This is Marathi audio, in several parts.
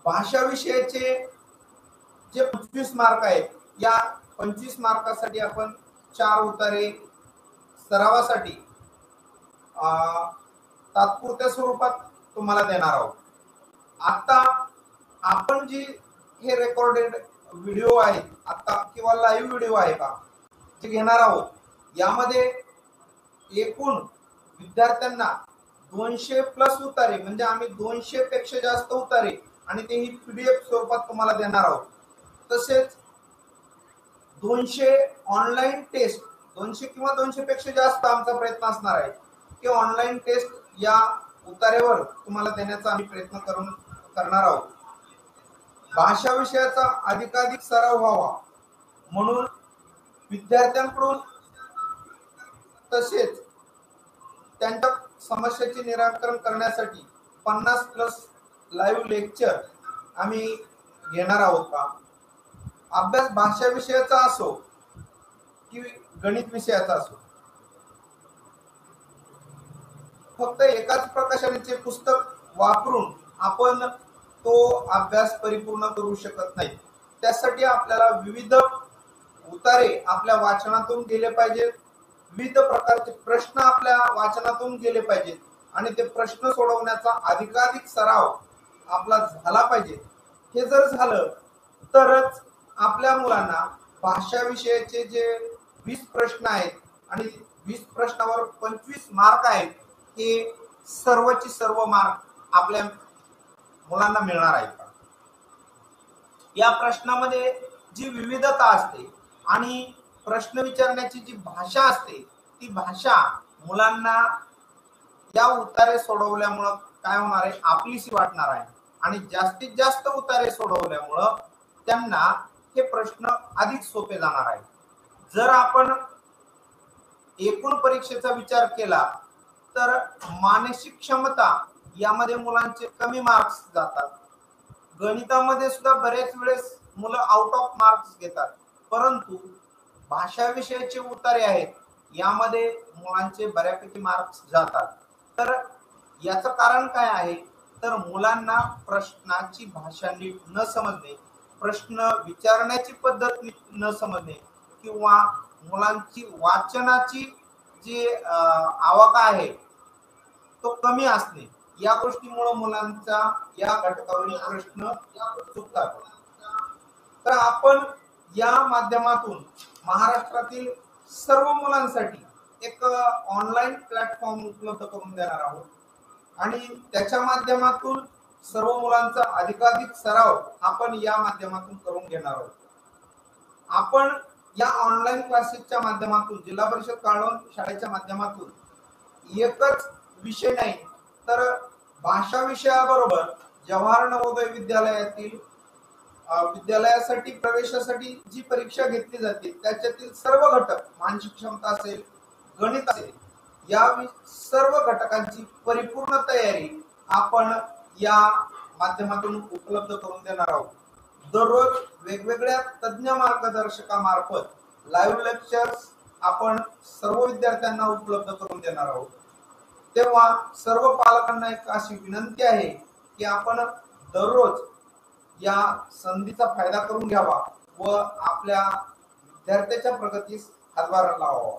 भाषा विषयाचे जे 25 मार्क आहेत, या 25 मार्कासाठी आपण 4 उतारे सरावासाठी तात्पुरत्या स्वरूपात तुम्हाला देणार आहोत. आता आपण जी हे रेकॉर्डेड व्हिडिओ आहेत आता किंवा लाईव्ह व्हिडिओ आहे का जे घेणार आहोत, यामध्ये एकूण विद्यार्थ्यांना 200 प्लस उतारे, म्हणजे आम्ही 200 पेक्षा जास्त उतारे आणि ते ही पीडीएफ स्वरूपात तुम्हाला देणार आहोत. तसेच 200 ऑनलाईन टेस्ट, 200 किंवा 200 पेक्षा जास्त आमचा प्रयत्न असणार आहे की ऑनलाईन टेस्ट या उतारेवर तुम्हाला देण्याचा आम्ही प्रयत्न करणार आहोत. भाषा विषयाचा अधिकाधिक सराव व्हावा म्हणून विद्यार्थ्यांकडून तसेच त्यांच्या समस्याचे निराकरण करण्यासाठी 50 प्लस लाईव्ह लेक्चर आम्ही घेणार आहोत. का अभ्यास भाषा विषयाचा असो की गणित विषयाचा असो, फक्त एकाच प्रकाशनाचे पुस्तक वापरून आपण तो अभ्यास परिपूर्ण करू शकत नाही. त्यासाठी आपल्याला विविध उतारे आपल्या वाचनातून गेले पाहिजेत, विविध प्रकारचे प्रश्न आपल्या वाचनातून गेले पाहिजेत आणि ते प्रश्न सोडवण्याचा अधिकाधिक सराव आपला झाला पाहिजे. हे जर झालं तरच आपल्या मुलांना भाषा विषयाचे जे 20 प्रश्न आहेत आणि 20 प्रश्नावर 25 मार्क आहेत, हे सर्वची सर्व मार्क आपल्या मुलांना मिळणार आहेत. या प्रश्नामध्ये जी विविधता असते आणि प्रश्न विचारण्याची जी भाषा असते, ती भाषा मुलांना या उतारे सोडवल्यामुळं काय होणार आहे, आपलीशी वाटणार आहे आणि जास्तीत जास्त उतारे सोडवल्यामुळं त्यांना हे प्रश्न अधिक सोपे जाणार आहे. जर आपण एकूण परीक्षेचा विचार केला तर मानसिक क्षमता यामध्ये मुलांचे कमी मार्क्स जातात. गणितामध्ये सुद्धा बरेच वेळेस मुलं आउट ऑफ मार्क्स घेतात, परंतु भाषा विषयाचे उतारे आहेत यामध्ये मुलांचे बऱ्यापैकी मार्क्स जातात. तर याचं कारण काय आहे, तर मुलांना प्रश्नाची भाषा नीट न समजणे, प्रश्न विचारण्याची पद्धत न समजणे किंवा मुलांची वाचनाची जी आवक आहे तो कमी असणे, या गोष्टीमुळे मुलांचा या घटकावरील प्रश्न चुकतात. तर आपण या माध्यमातून महाराष्ट्रातील सर्व मुलांसाठी एक ऑनलाईन प्लॅटफॉर्म उपलब्ध करून देणार आहोत आणि त्याच्या माध्यमातून सर्व मुलांचा अधिकाधिक सराव आपण या माध्यमातून करून घेणार आहोत. आपण या ऑनलाईन क्लासेसच्या माध्यमातून जिल्हा परिषद काळवण शाळेच्या माध्यमातून एकच विषय नाही तर भाषा विषयाबरोबर जवाहर नवोदय विद्यालयातील विद्यालयासाठी प्रवेशासाठी जी परीक्षा घेतली जाते त्याच्यातील सर्व घटक, मानसिक क्षमता असेल, गणित असेल, या सर्व घटकांची परिपूर्ण तयारी आपण या माध्यमातून उपलब्ध करून देणार आहोत. दररोज वेगवेगळ्या तज्ञ मार्गदर्शकामार्फत लाईव्ह लेक्चर्स आपण सर्व विद्यार्थ्यांना उपलब्ध करून देणार आहोत. तेव्हा सर्व पालकांना एक अशी विनंती आहे की आपण दररोज या संधीचा फायदा करून घ्यावा व आपल्या विद्यार्थ्याच्या प्रगतीस हातभार लावावा.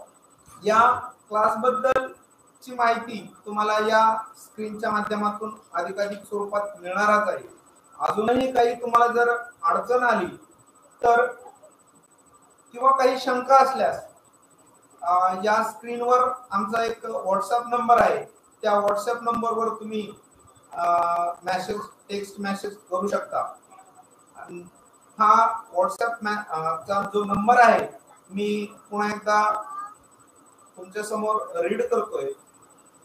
या क्लासबद्दलची माहिती तुम्हाला या स्क्रीनच्या माध्यमातून अधिकाधिक स्वरूपात मिळणारच आहे. अजूनही काही तुम्हाला जर अडचण आली तर किंवा काही शंका असल्यास या स्क्रीनवर आमचा एक व्हॉट्सअप नंबर आहे, त्या व्हॉट्सअप नंबरवर तुम्ही मेसेज, टेक्स्ट मेसेज करू शकता. हा व्हॉट्सअप चा जो नंबर आहे मी पुन्हा एकदा तुमच्या समोर रीड करतोय,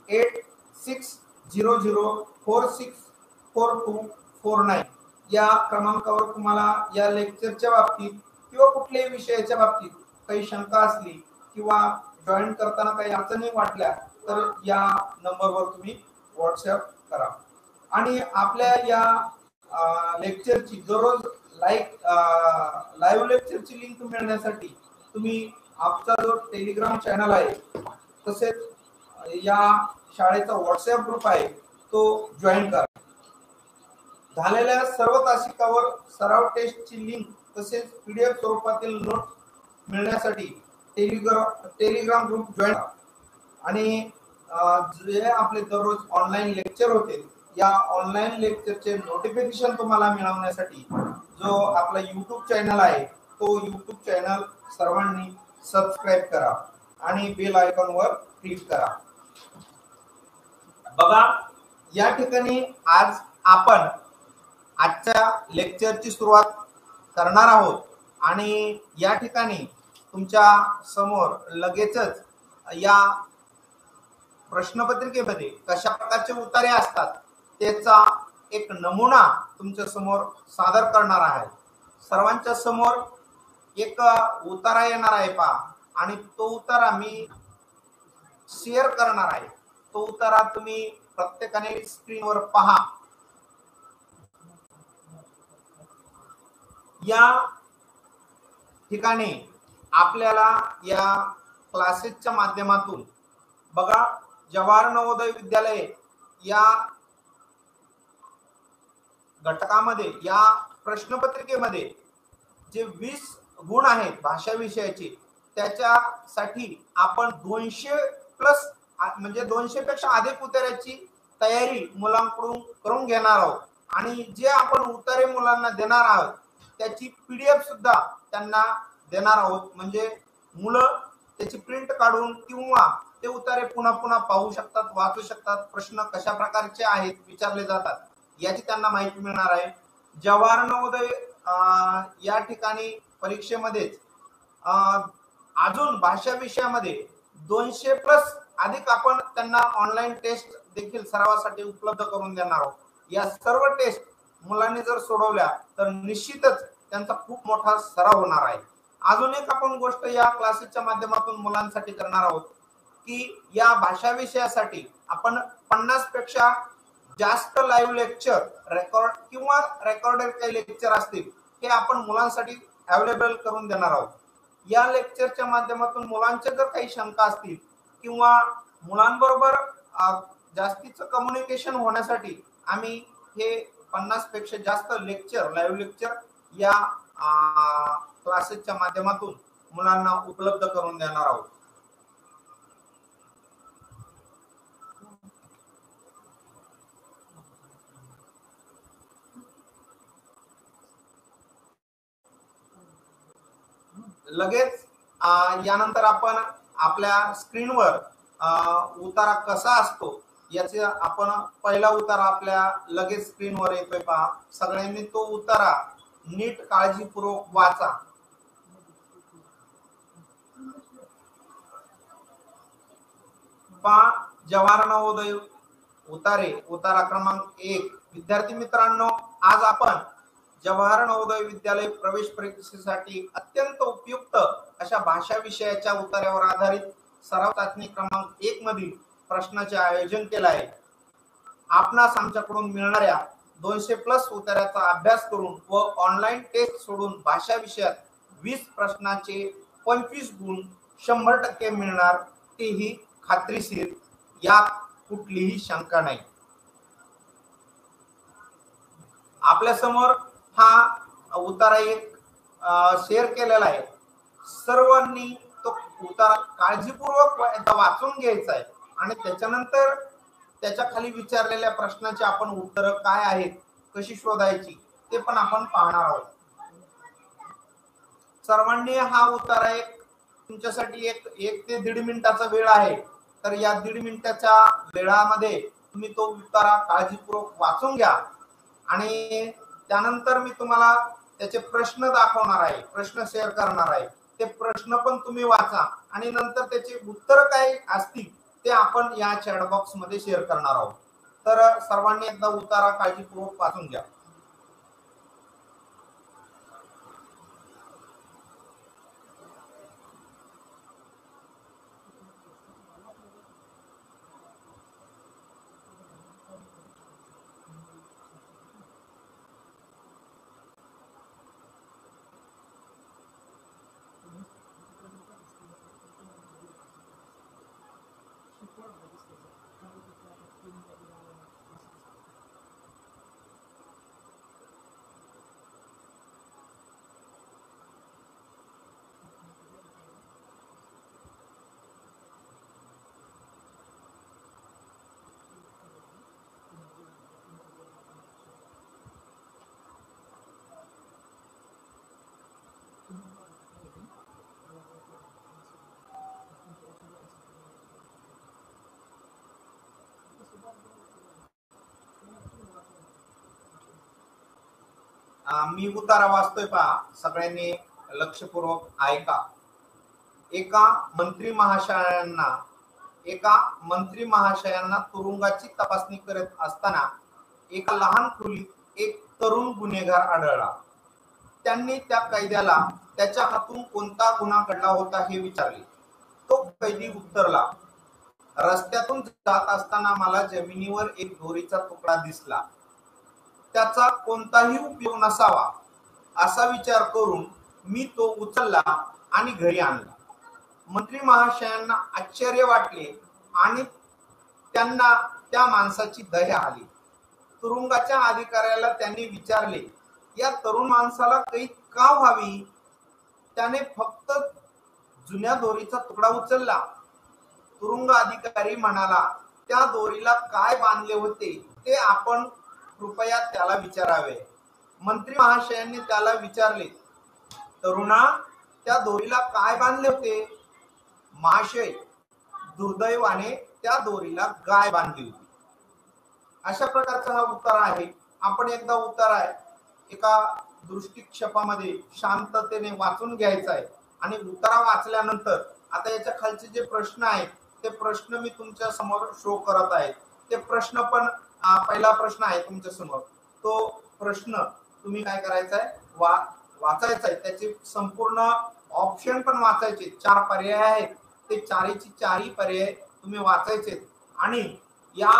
8600464249 या क्रमांकावर तुम्हाला या लेक्चरच्या बाबतीत किंवा कुठल्याही विषयाच्या बाबतीत काही शंका असली किंवा जॉईन करताना काही अडचणी वाटल्या तर या नंबरवर तुम्ही व्हॉट्सअप करा. आणि आपल्या या लेक्चरची दररोज लाईव्ह लेक्चरची लिंक मिळण्यासाठी तुम्ही आमचा जो टेलिग्राम चॅनल आहे तसेच या शाळेचा व्हॉट्सअप ग्रुप आहे तो जॉईन करा. झालेल्या सर्व तासिकावर सराव टेस्टची लिंक तसेच पीडीएफ स्वरूपातील नोट मिळण्यासाठी टेलिग्राम ग्रुप जॉईन आणि जे आपले दररोज ऑनलाईन लेक्चर होते या ऑनलाईन लेक्चरचे नोटिफिकेशन तुम्हाला मिळवण्यासाठी जो आपला YouTube चॅनल आहे तो YouTube चॅनल सर्वांनी सबस्क्राइब करा आणि बेल आयकॉनवर क्लिक करा। बघा या ठिकाणी आज आपण आजच्या लेक्चरची सुरुवात करणार आहोत आणि या ठिकाणी तुमच्या समोर लगेचच या प्रश्नपत्रिकेमध्ये कशा प्रकारचे उत्तरे असतात त्याचा एक नमुना तुमच्या समोर सादर करणार आहे। सर्वांच्या समोर एक उतारा येणार आहे पहा आणि तो उतारा मी शेअर करणार आहे। तो उतारा तुम्ही प्रत्येकाने स्क्रीनवर पहा। या ठिकाणी आपल्याला या क्लासेसच्या माध्यमातून बघा जवाहर नवोदय विद्यालय या घटकामध्ये या प्रश्नपत्रिकेमध्ये जे 20 गुण आहेत भाषा विषयाचे त्याच्यासाठी आपण 200 प्लस म्हणजे 200 पेक्षा अधिक उत्तराची तयारी मुलांकडून करून घेणार आहोत आणि जे आपण उत्तरे मुलांना देणार आहोत त्याची पीडीएफ सुद्धा त्यांना देणार आहोत म्हणजे मुलं त्याची प्रिंट काढून किंवा ते उत्तरे पुन्हा पुन्हा पाहू शकतात वाचू शकतात प्रश्न कशा प्रकारचे आहेत विचारले जातात याची त्यांना माहिती मिळणार आहे। जवाहर नवोदय या ठिकाणी परीक्षेमध्ये अजून भाषा विषयामध्ये 200 प्लस अधिक आपण त्यांना ऑनलाईन टेस्ट देखील सरावासाठी उपलब्ध करून देणार आहोत। या सर्व टेस्ट मुलांनी जर सोडवल्या तर निश्चितच त्यांचा खूप मोठा सराव होणार आहे। अजून एक आपण गोष्ट या क्लासेसच्या माध्यमातून मुलांसाठी करणार आहोत की या भाषा विषयासाठी आपण 50 पेक्षा जास्त लाईव्ह लेक्चर रेकॉर्ड किंवा रेकॉर्डेड काही लेक्चर असतील हे आपण मुलांसाठी अवेलेबल करून देणार आहोत। या लेक्चरच्या माध्यमातून मुलांच्या जर काही शंका असतील किंवा मुलांबरोबर जास्तीचं कम्युनिकेशन होण्यासाठी आम्ही हे 50 पेक्षा जास्त लेक्चर लाईव्ह लेक्चर या क्लासेसच्या माध्यमातून मुलांना उपलब्ध करून देणार आहोत। लगेच यानंतर आपण आपल्या स्क्रीनवर उतारा कसा असतो याचे आपण पहिला उतारा आपल्या लगेच स्क्रीनवर येतोय पहा। सगळ्यांनी तो उतारा नीट काळजीपूर्वक वाचा। पहा जवाहर नवोदय उतारा क्रमांक 1। विद्यार्थी मित्रांनो आज आपण जवाहर नवोदय विद्यालय प्रवेश परीक्षेसाठी अत्यंत उपयुक्त अशा भाषा विषयाच्या उतार्यावर आधारित सराव चाचणी क्रमांक 1 मधील प्रश्नाचे आयोजन केले आहे। आपणास आमच्याकडून मिळणाऱ्या 200 प्लस उत्तराचा अभ्यास करून व ऑनलाईन टेस्ट सोडून भाषा विषयात 20 प्रश्नाचे 25 गुण 100% मिळणार तेही खात्रीशीर यात कुठलीही शंका नाही। आपल्या समोर हा उतारा एक शेअर केलेला आहे। सर्वांनी तो उतारा काळजीपूर्वक वाचून घ्यायचा आहे आणि त्याच्यानंतर त्याच्या खाली विचारलेल्या प्रश्नाचे आपण उत्तर काय आहेत कशी शोधायची ते पण आपण पाहणार आहोत। सर्वांनी हा उतारा एक तुमच्यासाठी एक ते 1.5 मिनिटाचा वेळ आहे तर या 1.5 मिनिटाच्या वेळामध्ये तुम्ही तो उतारा काळजीपूर्वक वाचून घ्या आणि त्यानंतर मी तुम्हाला त्याचे प्रश्न दाखवणार आहे प्रश्न शेअर करणार आहे। ते प्रश्न पण तुम्ही वाचा आणि नंतर त्याचे उत्तर काय असतील ते आपण या चॅट बॉक्स मध्ये शेअर करणार आहोत। तर सर्वांनी एकदा उतारा काळजीपूर्वक वाचून घ्या। मी उतारा वाचतोय पहा, सगळ्यांनी लक्षपूर्वक ऐका. एका मंत्री महाशयांना तुरुंगाची तपासणी करत असताना एका लहान खोलीत एक तरुण गुन्हेगार आढळला. त्यांनी त्या कैद्याला त्याच्या हातून कोणता गुन्हा घडला होता हे विचारले. तो कैदी उत्तरला, रस्त्यातून जात असताना मला जमिनीवर एक दोरीचा तुकडा दिसला. त्याचा कोणताही उपयोग नसावा असा विचार करून मी तो उचलला आणि घरी आणला. मंत्री महाशयांना आश्चर्य वाटले आणि त्यांना त्या माणसाची दया आली. तुरुंगाच्या अधिकाऱ्याला त्यांनी विचारले, या तरुण माणसाला कैद का व्हावी? त्याने फक्त जुन्या दोरीचा तुकडा उचलला. तुरुंग अधिकारी म्हणाला, त्या दोरीला काय बांधले होते ते आपण कृपया त्याला विचारावे. मंत्री महाशयांनी त्याला विचारले, तरुणा, त्या दोरीला काय बांधले होते? महाशय, दुर्दैवाने त्या दोरीला गाय बांधली होती. अशा प्रकारचा हा उत्तर आहे. आपण एकदा उत्तर आहे एका दृष्टिक्षेपामध्ये शांततेने वाचून घ्यायचा आहे आणि उत्तरा वाचल्यानंतर आता याच्या खालचे जे प्रश्न आहेत ते प्रश्न मी तुमच्या समोर शो करत आहे. ते प्रश्न पण पहिला प्रश्न आहे तुमच्या समोर. तो प्रश्न तुम्ही काय करायचा आहे, वाचायचा आहे. त्याचे संपूर्ण ऑप्शन पण वाचायचे. 4 पर्याय आहेत, ते चारही पर्याय तुम्ही वाचायचे आणि या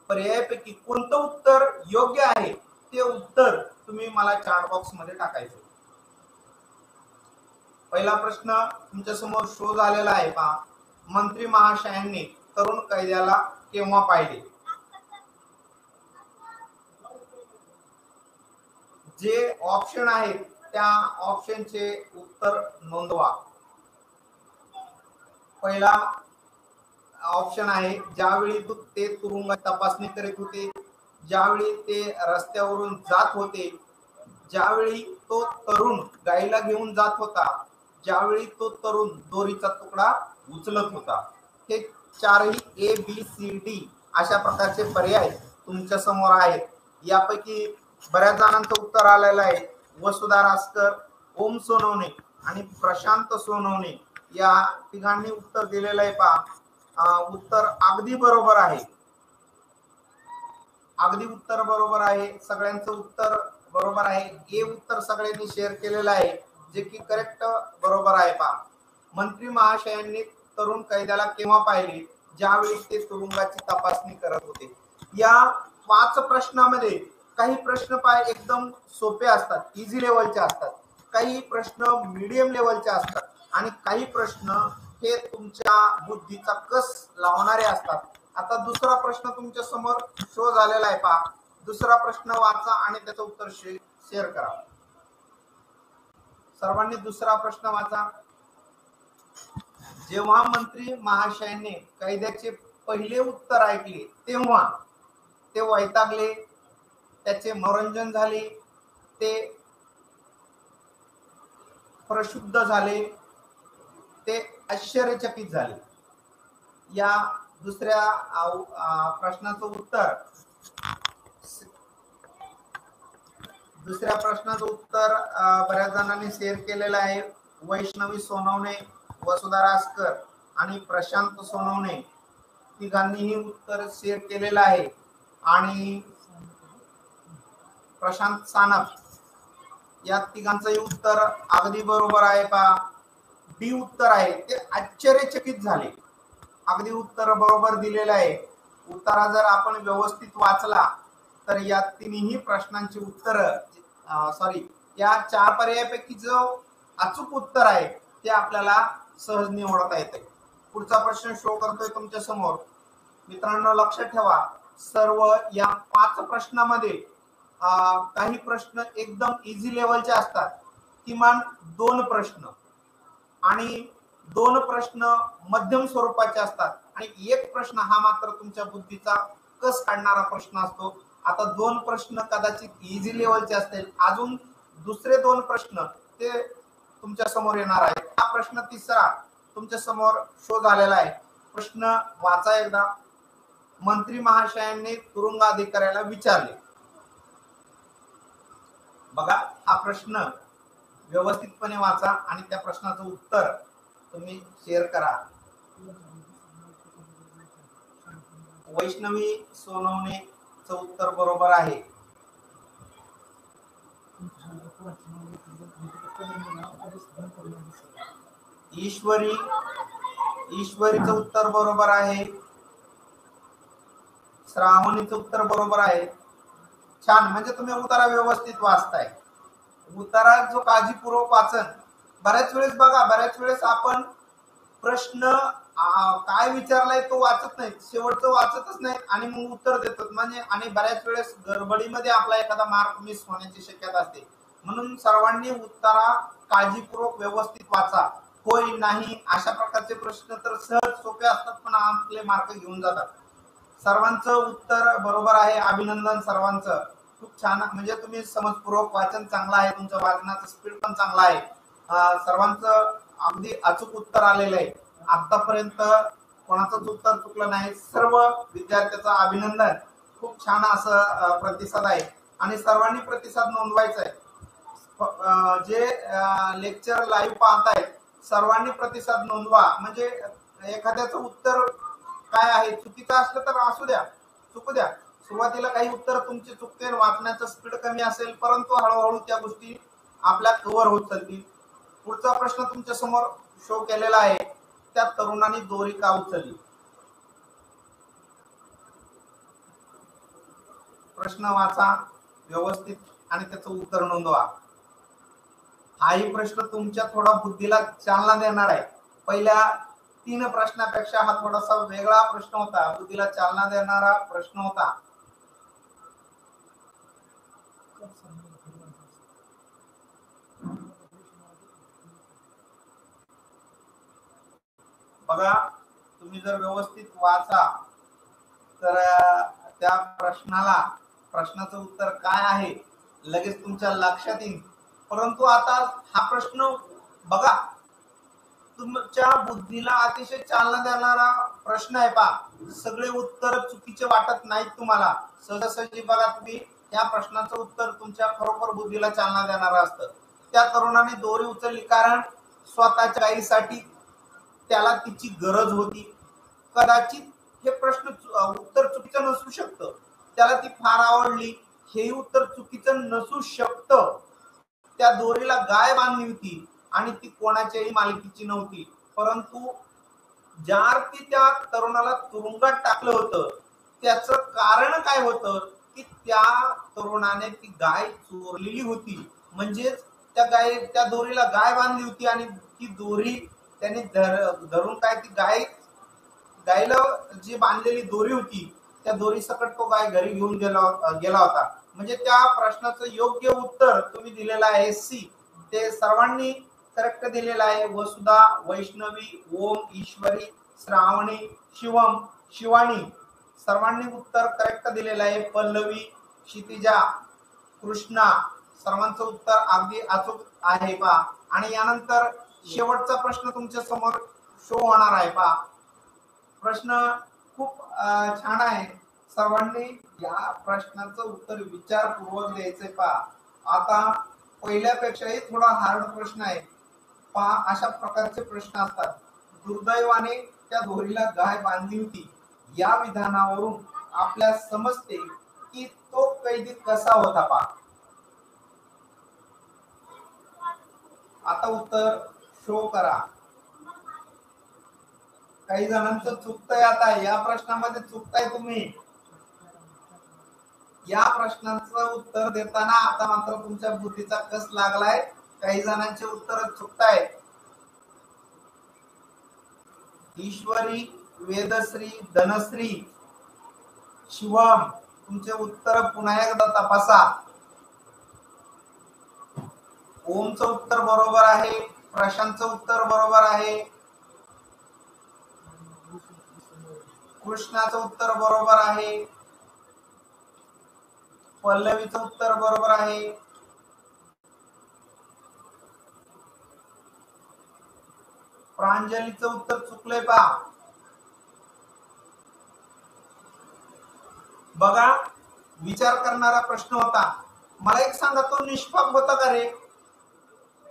पर्यायापैकी कोणतं उत्तर योग्य आहे ते उत्तर तुम्ही मला चॅट बॉक्स मध्ये टाकायचं. पहिला प्रश्न तुमच्या समोर शो झालेला आहे पहा, मंत्री महाशयांनी तरुण कैद्याला केव्हा पाहिले? जे ऑप्शन आहेत त्या ऑप्शनचे उत्तर नोंदवा. पहिला ऑप्शन आहे, ज्यावेळी ते तुरुंगात तपासणी करीत होते, ज्यावेळी ते रस्त्यावरून जात होते, ज्यावेळी तो तरुण गाईला घेऊन जात होता, ज्यावेळी तो तरुण दोरीचा तुकडा उचलत होता. हे 4ही ABCD अशा प्रकारचे पर्याय तुमच्या समोर आहेत. यापैकी बऱ्याच जणांचं उत्तर आलेलं आहे. वसुधा रासकर, ओम सोनवणे आणि प्रशांत सोनवणे या तिघांनी उत्तर दिलेलं आहे पहा. उत्तर अगदी बरोबर आहे. अगदी उत्तर बरोबर आहे. सगळ्यांचं उत्तर बरोबर आहे. हे उत्तर सगळ्यांनी शेअर केलेलं आहे, जे की करेक्ट बरोबर आहे पहा. मंत्री महाशयांनी तरुण कैद्याला केव्हा पाहिले? ज्यावेळी ते तुरुंगाची तपासणी करत होते. या 5 प्रश्नामध्ये काही प्रश्न एकदम सोपे असतात, इझी लेवलचे असतात, काही प्रश्न मीडियम लेवलचे असतात आणि काही प्रश्न हे तुमच्या बुद्धीचा कस लावणारे असतात. आता दुसरा प्रश्न तुमच्या समोर शो झालेला आहे पहा. दुसरा प्रश्न वाचा आणि त्याचं उत्तर शेअर करा. सर्वांनी दुसरा प्रश्न वाचा. जेव्हा मंत्री महाशयांनी कैद्याचे पहिले उत्तर ऐकले तेव्हा ते वैतागले, त्याचे मनोरंजन झाले, ते प्रक्षुब्ध झाले, ते आश्चर्यचकित झाले. या दुसऱ्या प्रश्नाचं उत्तर बऱ्याच जणांनी शेअर केलेलं आहे. वैष्णवी सोनवणे, वसुधा रासकर आणि प्रशांत सोनवणे तिघांनीही उत्तर शेअर केलेलं आहे. आणि प्रशांत सानप या तिघांचंही उत्तर अगदी बरोबर आहे पहा. डी उत्तर आहे, ते आश्चर्यचकित झाले. अगदी उत्तर बरोबर दिलेलं आहे. उत्तरा जर आपण व्यवस्थित वाचला तर या तिन्ही प्रश्नांची उत्तर या 4 पर्यायापैकी जो अचूक उत्तर आहे ते आपल्याला सहज निवडता येते. पुढचा प्रश्न शो करतोय तुमच्या समोर. मित्रांनो, लक्षात ठेवा, सर्व या 5 प्रश्नामध्ये काही प्रश्न एकदम इझी लेवलचे असतात, किमान 2 प्रश्न, आणि 2 प्रश्न मध्यम स्वरूपाचे असतात आणि 1 प्रश्न हा मात्र तुमच्या बुद्धीचा कस काढणारा प्रश्न असतो. आता 2 प्रश्न कदाचित इझी लेवलचे असतील, अजून दुसरे 2 प्रश्न ते तुमच्या समोर येणार आहेत. हा प्रश्न तिसरा तुमच्या समोर शो झालेला आहे. प्रश्न वाचा एकदा. मंत्री महाशयांनी तुरुंग अधिकाऱ्याला विचारले. बघा, हा प्रश्न व्यवस्थितपणे वाचा आणि त्या प्रश्नाचं उत्तर तुम्ही शेअर करा. वैष्णवी सोनवणेचं उत्तर बरोबर आहे. ईश्वरीचं उत्तर बरोबर आहे. श्रावणीचं उत्तर बरोबर आहे. छान, म्हणजे तुम्ही उतारा व्यवस्थित वाचताय. उतारा जो काळजीपूर्वक वाचन, बऱ्याच वेळेस आपण प्रश्न काय विचारलाय तो वाचत नाही, शेवटचं वाचतच नाही आणि मग उत्तर देतात, म्हणजे आणि बऱ्याच वेळेस गडबडीमध्ये आपला एखादा मार्क मिस होण्याची शक्यता असते. म्हणून सर्वांनी उत्तरा काळजीपूर्वक व्यवस्थित वाचा. होय नाही अशा प्रकारचे प्रश्न तर सहज सोपे असतात पण आपले मार्क घेऊन जातात. सर्वांचं उत्तर बरोबर आहे. अभिनंदन सर्वांचं. खूप छान, म्हणजे तुम्ही समजपूर्वक वाचन चांगलं आहे, तुमचं वाचनाचं स्पीड पण चांगला आहे. सर्वांचं अगदी अचूक उत्तर आलेलं आहे. आतापर्यंत कोणाचंच उत्तर चुकलं नाही. सर्व विद्यार्थ्याचं अभिनंदन. खूप छान असं प्रतिसाद आहे आणि सर्वांनी प्रतिसाद नोंदवायचा आहे. जे लेक्चर लाईव्ह पाहतायत सर्वांनी प्रतिसाद नोंदवा. म्हणजे एखाद्याचं उत्तर काय आहे चुकीचं असलं तर असू द्या, चुकू द्या. सुरुवातीला काही उत्तर तुमचे चुकते, वाचण्याचं स्पीड कमी असेल, परंतु हळूहळू त्या गोष्टी आपल्या कव्हर होत चालतील. पुढचा प्रश्न तुमच्या समोर शो केलेला आहे. त्या तरुणांनी दोरी का उचलली? प्रश्न वाचा व्यवस्थित आणि त्याचं उत्तर नोंदवा. हाही प्रश्न तुमच्या थोडा बुद्धीला चालना देणार आहे. पहिल्या 3 प्रश्नापेक्षा हा थोडासा वेगळा प्रश्न होता, बुद्धीला चालना देणारा प्रश्न होता. बघा, तुम्ही जर व्यवस्थित वाचा तर त्या प्रश्नाचं उत्तर काय आहे लगेच तुमच्या लक्षात येईल. परंतु आता हा प्रश्न बघा, तुमच्या बुद्धीला अतिशय चालना देणारा प्रश्न आहे. पहा, सगळे उत्तर चुकीचे वाटत नाहीत तुम्हाला. सहजासहजी बघा, तुम्ही या प्रश्नाचं उत्तर तुमच्या खरोखर बुद्धीला चालना देणारं असतं. त्या तरुणाने दोरी उचलली कारण स्वतःच्या आईसाठी त्याला तिची गरज होती. कदाचित हे प्रश्न उत्तर चुकीचं नसू शकतं. त्याला ती फार आवडली, हेही उत्तर चुकीचं नसू शकतं. त्या दोरीला गाय बांधली होती आणि ती कोणाच्याही मालकीची नव्हती. परंतु ज्या अर्थी त्या तरुणाला तुरुंगात टाकलं होतं त्याचं कारण काय होतं की त्या तरुणाने ती गाय चोरलेली होती. म्हणजेच त्या दोरीला गाय बांधली होती आणि ती दोरी त्याने धरून काय ती गायला जी बांधलेली दोरी होती त्या दोरी सकट तो गाय घरी घेऊन गेला होता. म्हणजे त्या प्रश्नाचं योग्य उत्तर तुम्ही दिलेलं आहे सी. ते सर्वांनी करेक्ट दिलेलं आहे. वसुधा, वैष्णवी, ओम, ईश्वरी, श्रावणी, शिवम, शिवानी सर्वांनी उत्तर करेक्ट दिलेलं आहे. पल्लवी, क्षितिजा, कृष्णा सर्वांचं उत्तर अगदी अचूक आहे पहा. आणि यानंतर शेवटचा प्रश्न तुमच्या समोर शो होणार आहे पहा. प्रश्न खूप छान आहे. सर्वांनी या प्रश्नाचं उत्तर विचारपूर्वक द्यायचंय पहा. आता पहिल्यापेक्षाही थोडा हार्ड प्रश्न आहे पहा. अशा प्रकारचे प्रश्न असतात. दुर्दैवाने त्या दोरीला गाय बांधली होती या विधानावरून आपल्या समजते की तो कैदी कसा होता पहा. आता उत्तर शो करा. काही जणांचं चुकतंय. आता या प्रश्नामध्ये चुकताय तुम्ही. या प्रश्नाचं उत्तर देताना आता मात्र तुमच्या बुद्धीचा कस लागलाय. काही जणांचे उत्तर चुकताय. ईश्वरी, वेदश्री, धनश्री, शिवम तुमचे उत्तर पुन्हा एकदा तपासा. ओमचं उत्तर बरोबर आहे. प्रशांतचं उत्तर बरोबर आहे. कृष्णाचं उत्तर बरोबर आहे. पल्लवीचं उत्तर बरोबर आहे. प्रांजलीचं उत्तर चुकलंय पहा. बघा, विचार करणारा प्रश्न होता. मला एक सांगा, तो निष्पाप होता का रे?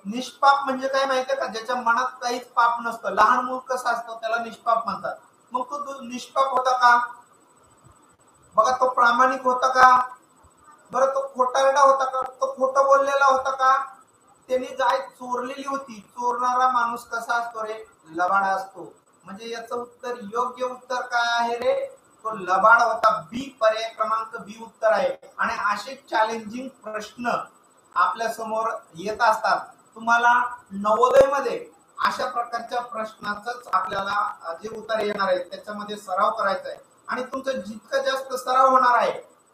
निष्पाप म्हणजे काय माहितीये का? ज्याच्या मनात काहीच पाप नसतं. लहान मूल कसं असतं त्याला निष्पाप म्हणतात. मग तो निष्पाप होता का? बघा, तो प्रामाणिक होता का? बरं, तो खोटारडा होता का? तो खोटं बोललेला होता का? त्यांनी गाय चोरलेली होती. चोरणारा माणूस कसा असतो रे? लबाडा असतो. म्हणजे याचं उत्तर, योग्य उत्तर काय आहे रे? तो लबाड होता. बी, पर्याय क्रमांक बी उत्तर आहे. आणि असे चॅलेंजिंग प्रश्न आपल्या समोर येत असतात. तुम्हाला नवोदयमध्ये अशा प्रकारच्या प्रश्नाचंच आपल्याला जे उत्तर येणार आहे त्याच्यामध्ये सराव करायचा आहे. आणि तुमचं जितकं जास्त सराव होणार आहे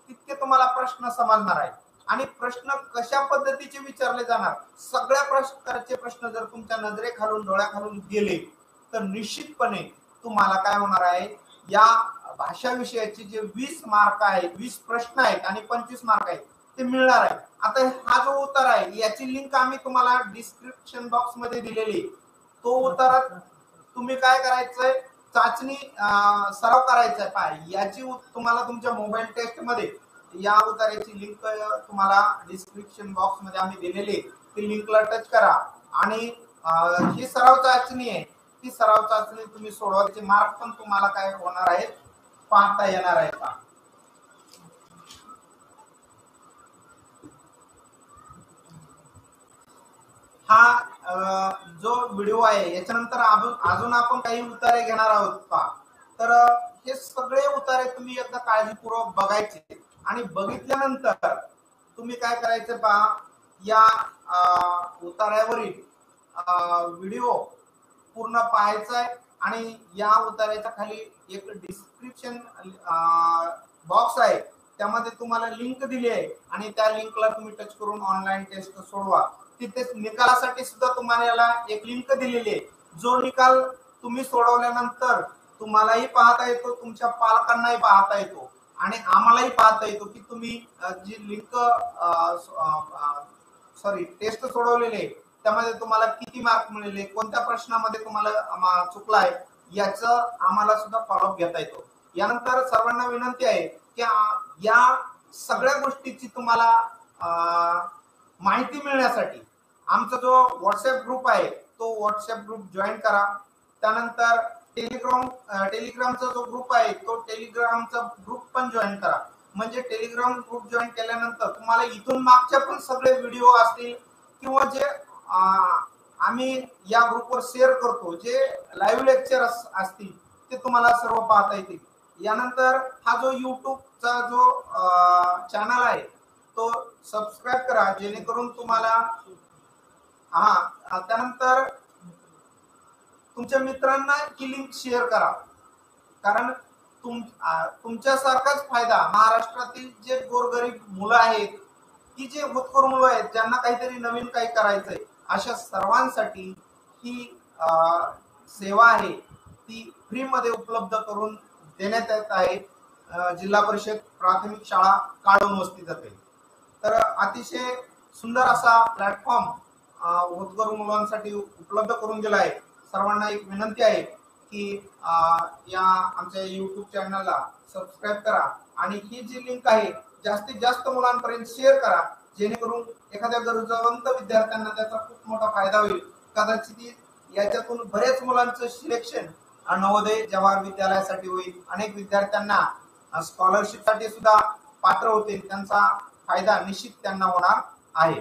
तितके तुम्हाला प्रश्न समजणार आहे. आणि प्रश्न कशा पद्धतीचे विचारले जाणार, सगळ्या प्रकारचे प्रश्न जर तुमच्या नजरेखालून डोळ्याखालून गेले तर निश्चितपणे तुम्हाला काय होणार आहे, या भाषा विषयाचे जे 20 मार्क आहेत, 20 प्रश्न आहेत आणि 25 मार्क आहेत ते मिळणार आहे. आता हा जो उत्तर आहे याची लिंक आम्ही तुम्हाला डिस्क्रिप्शन बॉक्स मध्ये दिलेली. तो उत्तरात तुम्ही काय करायचंय, चाचणी सराव करायचा आहे. पाय याची तुम्हाला तुमच्या मोबाईल टेस्ट मध्ये या उत्तराची लिंक तुम्हाला डिस्क्रिप्शन बॉक्स मध्ये आम्ही दिलेली, ती लिंकला टच करा आणि ही सराव चाचणी आहे. ती सराव चाचणी तुम्ही सोडवायचे मार्क पण तुम्हाला काय होणार आहेत, पाहता येणार आहे का? हा जो व्हिडिओ आहे याच्यानंतर अजून आपण काही उत्तरे घेणार आहोत का? तर हे सगळे उत्तरे तुम्ही एकदा काळजीपूर्वक बघायचे आणि बघितल्यानंतर तुम्ही काय करायचं पहा, या उत्तरावरील व्हिडिओ पूर्ण पाहायचा आहे आणि या उत्तराच्या खाली एक डिस्क्रिप्शन बॉक्स आहे, त्यामध्ये तुम्हाला लिंक दिली आहे आणि त्या लिंकला तुम्ही टच करून ऑनलाईन टेस्ट सोडवा. तिथेच निकालासाठी सुद्धा तुम्हाला याला एक लिंक दिलेली आहे. जो निकाल तुम्ही सोडवल्यानंतर तुम्हालाही पाहता येतो, तुमच्या पालकांनाही पाहता येतो आणि आम्हालाही पाहता येतो की तुम्ही जी लिंक टेस्ट सोडवलेले त्यामध्ये तुम्हाला किती मार्क मिळाले, कोणत्या प्रश्नामध्ये तुम्हाला चुकला आहे याचं आम्हाला सुद्धा फॉलोअप घेता येतो. यानंतर सर्वांना विनंती आहे की या सगळ्या गोष्टीची तुम्हाला माहिती मिळण्यासाठी आमचा जो व्हॉट्सअप ग्रुप आहे तो व्हॉट्सअप ग्रुप जॉईन करा. त्यानंतर टेलिग्रामचा जो ग्रुप आहे तो टेलिग्रामचा ग्रुप पण जॉईन करा. म्हणजे टेलिग्राम ग्रुप जॉईन केल्यानंतर तुम्हाला इथून मागच्या पण सगळे व्हिडिओ असतील किंवा जे आम्ही या ग्रुपवर शेअर करतो, जे लाईव्ह लेक्चर असतील ते तुम्हाला सर्व पाहता येतील. यानंतर हा जो युट्यूबचा जो चॅनल आहे तो सबस्क्राईब करा, जेणेकरून तुम्हाला त्यानंतर तुमच्या मित्रांना ही लिंक शेअर करा. कारण तुमच्यासारखाच फायदा महाराष्ट्रातील जे गोरगरीब मुलं आहेत, की जे होतकरू मुलं आहेत, ज्यांना काहीतरी नवीन काही करायचंय, अशा सर्वांसाठी ही सेवा आहे ती फ्री मध्ये उपलब्ध करून देण्यात येत आहे. जिल्हा परिषद प्राथमिक शाळा काळोन वस्ती जाते. तर अतिशय सुंदर असा प्लॅटफॉर्म होतकरू मुलांसाठी उपलब्ध करून दिला आहे. सर्वांना एक विनंती आहे की या आमच्या युट्यूब चॅनलला सबस्क्राईब करा आणि ही जी लिंक आहे जास्तीत जास्त मुलांपर्यंत शेअर करा, जेणेकरून एखाद्या गरजवंत विद्यार्थ्यांना त्याचा खूप मोठा फायदा होईल. कदाचित याच्यातून बरेच मुलांचं सिलेक्शन नवोदय जवाहर विद्यालयासाठी होईल. अनेक विद्यार्थ्यांना स्कॉलरशिपसाठी सुद्धा पात्र होतील, त्यांचा फायदा निश्चित त्यांना होणार आहे.